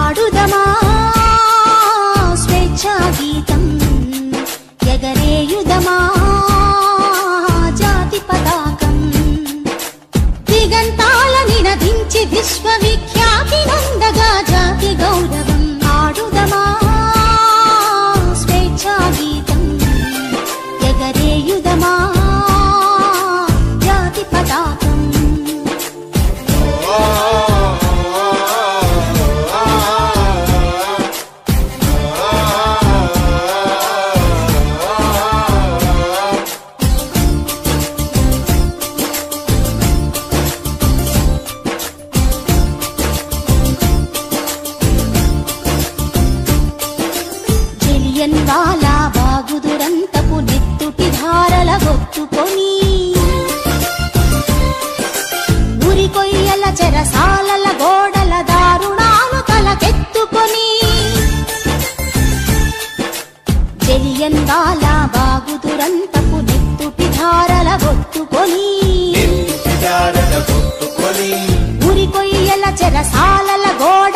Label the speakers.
Speaker 1: ఆడుదమా స్వేచ్ఛా గీతం ఎగరేయుదమా జాతి పతాకం దిగంతాల నినదించి విశ్వవిఖ్యాతి నందగా జాతి గౌరవం ఆడుదమా స్వేచ్ఛా గీతం ఎగరేయుదమా జాతి పతాకం జలియన్వాలా బాగు దురంతపు నెత్తుటి ధారల గొత్తుకొని ఉరి కొయ్యల చెరసాలల గోడల దారుణాలు తలకెత్తుకొని జలియన్వాలా బాగు దురంతపు నెత్తుటి ధారల గొత్తుకొని ఉరి కొయ్యల చెరసాలల గోడ